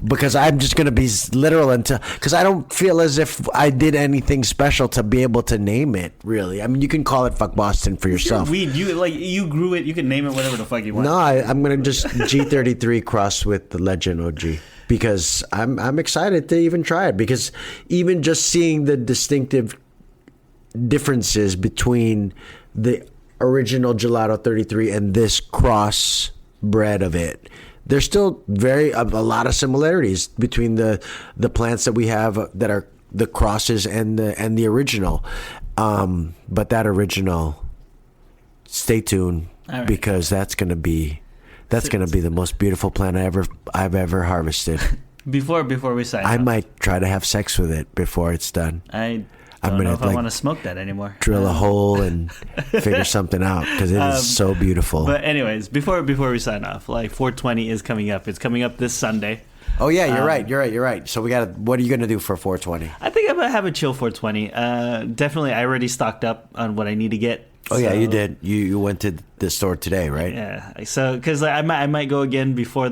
Because I'm just going to be literal because I don't feel as if I did anything special to be able to name it, really. I mean, you can call it Fuck Boston for yourself. Weed. You grew it. You can name it whatever the fuck you want. No, I'm going to just G33 cross with the Legend OG, because I'm excited to even try it, because even just seeing the distinctive differences between the original Gelato 33 and this cross bred of it, there's still a lot of similarities between the plants that we have that are the crosses and the original. But that original, stay tuned, right, because that's gonna be the most beautiful plant I've ever harvested. Before we sign, I might try to have sex with it before it's done. I don't know if I want to smoke that anymore. Drill a hole and figure something out, because it is so beautiful. But anyways, before we sign off, like 420 is coming up. It's coming up this Sunday. Oh yeah, you're right. So what are you gonna do for 420? I think I'm gonna have a chill 420. Definitely, I already stocked up on what I need to get. Oh yeah, you did. You went to the store today, right? Yeah. So because I might go again before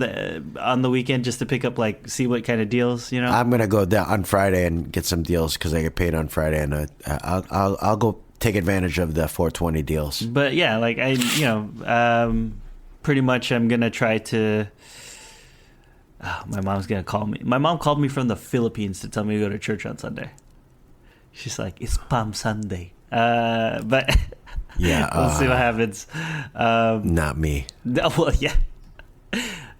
on the weekend just to pick up, like, see what kind of deals, I'm gonna go down on Friday and get some deals, because I get paid on Friday, and I'll go take advantage of the 420 deals. But yeah, like pretty much I'm gonna try to. Oh, my mom's gonna call me. My mom called me from the Philippines to tell me to go to church on Sunday. She's like, it's Palm Sunday. But Yeah, we'll see what happens. Not me. Well, yeah.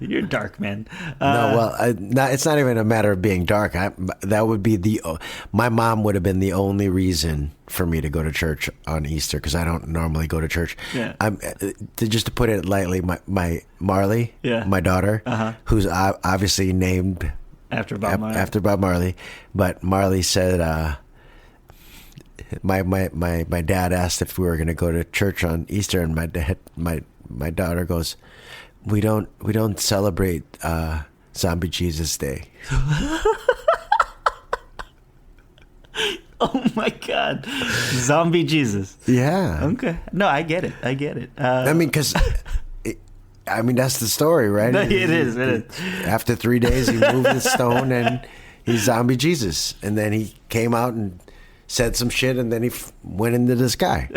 You're dark, man. It's not even a matter of being dark. That would be my mom would have been the only reason for me to go to church on Easter, because I don't normally go to church. Yeah. Just to put it lightly, my Marley, my daughter, who's obviously named after Bob Marley. But Marley said, my dad asked if we were going to go to church on Easter, and my daughter goes, We don't celebrate Zombie Jesus Day. Oh my God, Zombie Jesus. Yeah. Okay. No, I get it. Because that's the story, right? It is. After 3 days, he moved the stone, and he's Zombie Jesus, and then he came out and said some shit, and then he went into the sky.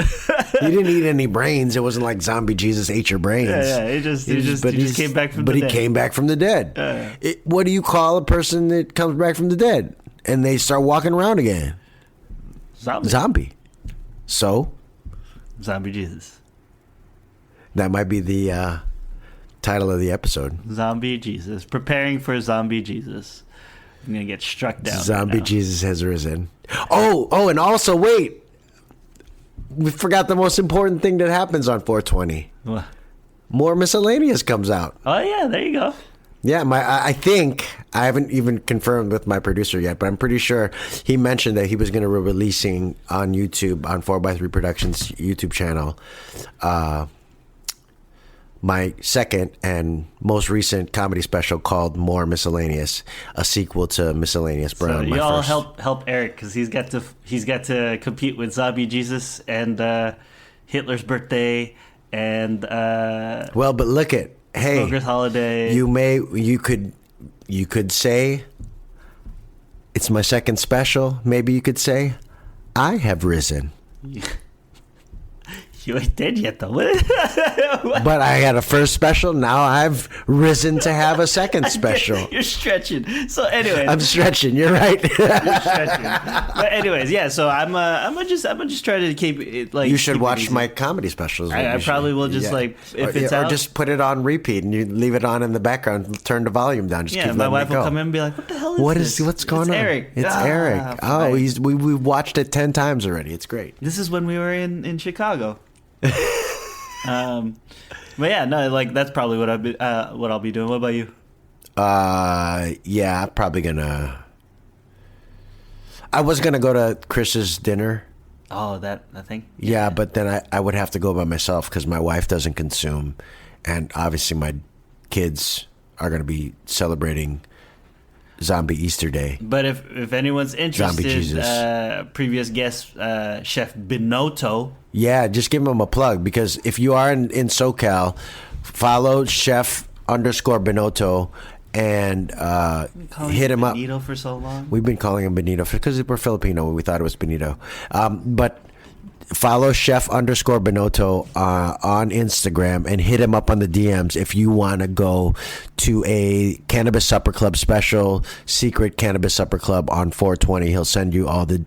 He didn't eat any brains. It wasn't like Zombie Jesus ate your brains. Yeah. He just came back from the dead. But he came back from the dead. What do you call a person that comes back from the dead and they start walking around again? Zombie. So? Zombie Jesus. That might be the title of the episode. Zombie Jesus. Preparing for Zombie Jesus. I'm going to get struck down. Zombie Jesus has risen. Oh, and also, wait. We forgot the most important thing that happens on 420. What? More Miscellaneous comes out. Oh, yeah, there you go. Yeah, I think, I haven't even confirmed with my producer yet, but I'm pretty sure he mentioned that he was going to be releasing on YouTube, on 4x3 Productions YouTube channel, my second and most recent comedy special called More Miscellaneous, a sequel to Miscellaneous Brown. So you all help Eric, because he's got to compete with Zombie Jesus and Hitler's Birthday and well, but look at Ogre's Holiday. You could say it's my second special. Maybe you could say I have risen. You ain't dead yet, though. But I had a first special. Now I've risen to have a second special. You're stretching. So, anyways, I'm stretching. You're right. You're stretching. But anyways, yeah. So I'm gonna just try to keep it like. You should watch my comedy specials. I probably will just if it's out, or just put it on repeat and you leave it on in the background. Turn the volume down. Just keep my wife will come in and be like, "What the hell is this? What's going on?" Eric. It's Eric. Oh, we've watched it 10 times already. It's great. This is when we were in Chicago. But yeah, no, like that's probably what I'll be doing. What about you? Yeah, I'm probably gonna. I was gonna go to Chris's dinner. Oh, that thing. Yeah, but then I would have to go by myself because my wife doesn't consume, and obviously my kids are gonna be celebrating Zombie Easter Day. But if anyone's interested, previous guest Chef Binotto. Yeah, just give him a plug, because if you are in SoCal, follow Chef _Binotto and hit him up. Benito for so long. We've been calling him Benito because we're Filipino. We thought it was Benito, but follow Chef _Binotto on Instagram and hit him up on the DMs if you want to go to a Cannabis Supper Club special, secret Cannabis Supper Club on 420. He'll send you all the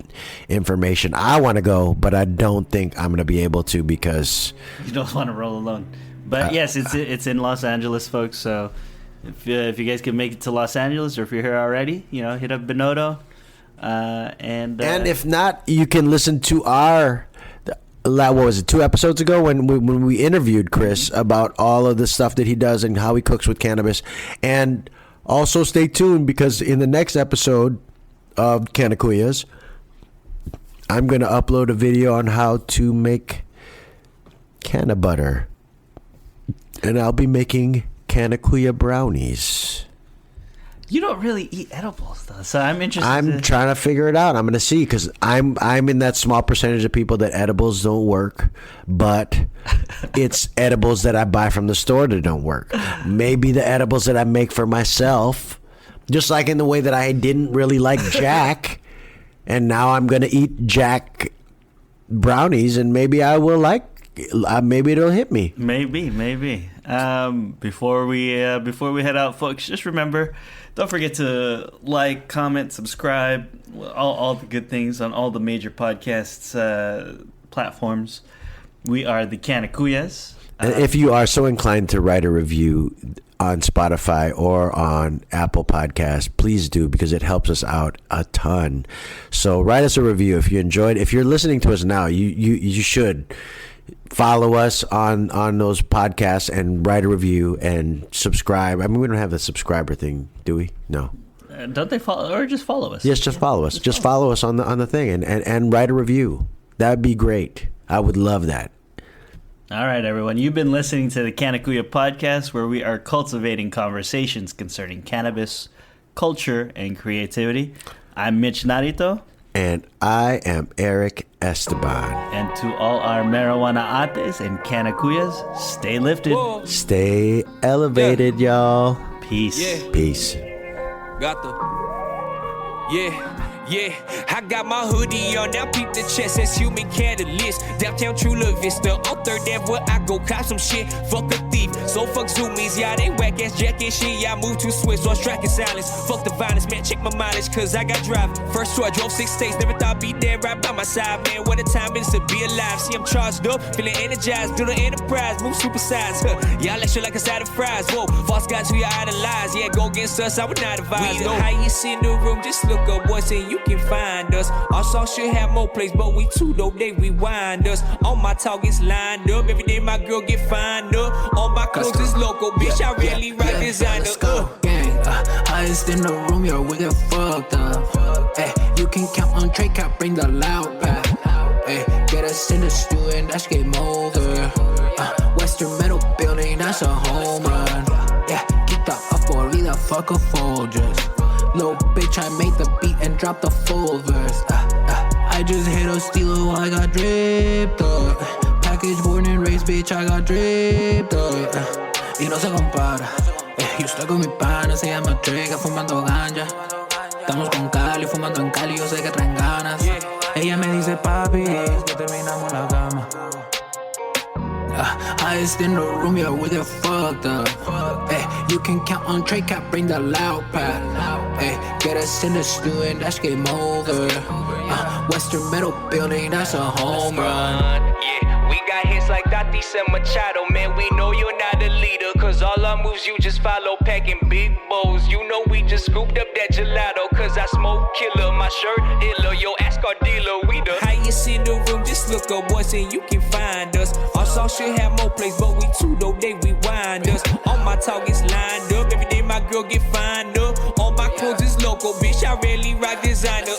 information. I want to go, but I don't think I'm going to be able to because you don't want to roll alone. But yes, it's in Los Angeles, folks. So if you guys can make it to Los Angeles, or if you're here already, hit up Binotto. And if not, you can listen to our. What was it, 2 episodes ago when we interviewed Chris about all of the stuff that he does and how he cooks with cannabis. And also stay tuned, because in the next episode of Canna Kuyas, I'm going to upload a video on how to make canna butter. And I'll be making canna kuya brownies. You don't really eat edibles, though, so I'm interested. I'm trying to figure it out. I'm going to see, because I'm in that small percentage of people that edibles don't work, but it's edibles that I buy from the store that don't work. Maybe the edibles that I make for myself, just like in the way that I didn't really like Jack, and now I'm going to eat Jack brownies, and maybe I will maybe it'll hit me. Maybe. Before we head out, folks, just remember, don't forget to like, comment, subscribe, all the good things on all the major podcasts platforms. We are the Canna Kuyas. And if you are so inclined to write a review on Spotify or on Apple Podcasts, please do, because it helps us out a ton. So write us a review if you enjoyed. If you're listening to us now, you should follow us on those podcasts and write a review and subscribe. I mean, we don't have the subscriber thing, do we? No. Don't they follow, or just follow us? Yes, just follow us. Just follow us on the thing and write a review. That would be great. I would love that. All right, everyone. You've been listening to the Canna Kuya podcast, where we are cultivating conversations concerning cannabis, culture, and creativity. I'm Mitch Narito. And I am Eric Esteban. And to all our marijuana ates and Canna Kuyas, stay lifted. Whoa. Stay elevated, y'all. Peace. Yeah. Peace. Got the. Yeah, I got my hoodie on, now peep the chest, says human catalyst. Downtown Chula Vista, on 3rd Ave where I go cop some shit. Fuck a thief, so fuck zoomies, yeah, they whack ass jacket shit. Yeah, I move too swift, so I striking silence. Fuck the violence, man, check my mileage, cause I got drive. First tour, I drove 6 states, never thought I'd be there right by my side, man. What a time it is to be alive. See, I'm charged up, feeling energized, do the enterprise, move supersize. Y'all let shit like a side of fries. Whoa, false guys who you idolize, yeah, go against us, I would not advise. We the highest in the room, just look up once and you can find us. Our songs should have more plays, but we too though, they rewind us. All my targets lined up, every day my girl get fined up. All my clothes is local, bitch, I really rock designer. Gang, highest in the room, yo, we get fucked up. Hey, you can count on Trey, Cap, bring the loud pack. Hey, get us in the stew and that's game over. Western Metal Building, that's a home run. Yeah, keep the up or leave the fuck a Folgers. Little bitch, I made the beat and dropped the full verse. I just hit a steelo, I got dripped up. Package born and raised, bitch, I got dripped up. Y no se compara. Yo estoy con mi pana, se llama Trega, fumando ganja. Estamos con Cali, fumando en Cali, yo sé que traen ganas. Ella me dice, papi, que terminamos la cama. Highest in the room, yeah, we get fucked up. Hey, you can count on Trey, Cap, bring the loud pack. Hey, get us in the stew and that's game over. Western Metal Building, that's a home run. Yeah, we got hits like Tatis and Machado, man, we know you're not a leader. Cause all our moves you just follow, packing big bowls. You know we just scooped up that gelato. Cause I smoke killer, my shirt iller. Yo, ask our dealer, we the highest in the room, just look up once and you can find us. Our songs should have more plays, but we too though, they rewind us. All my targets lined up, every day my girl get fined up. All my clothes is local, bitch, I rarely rock designer.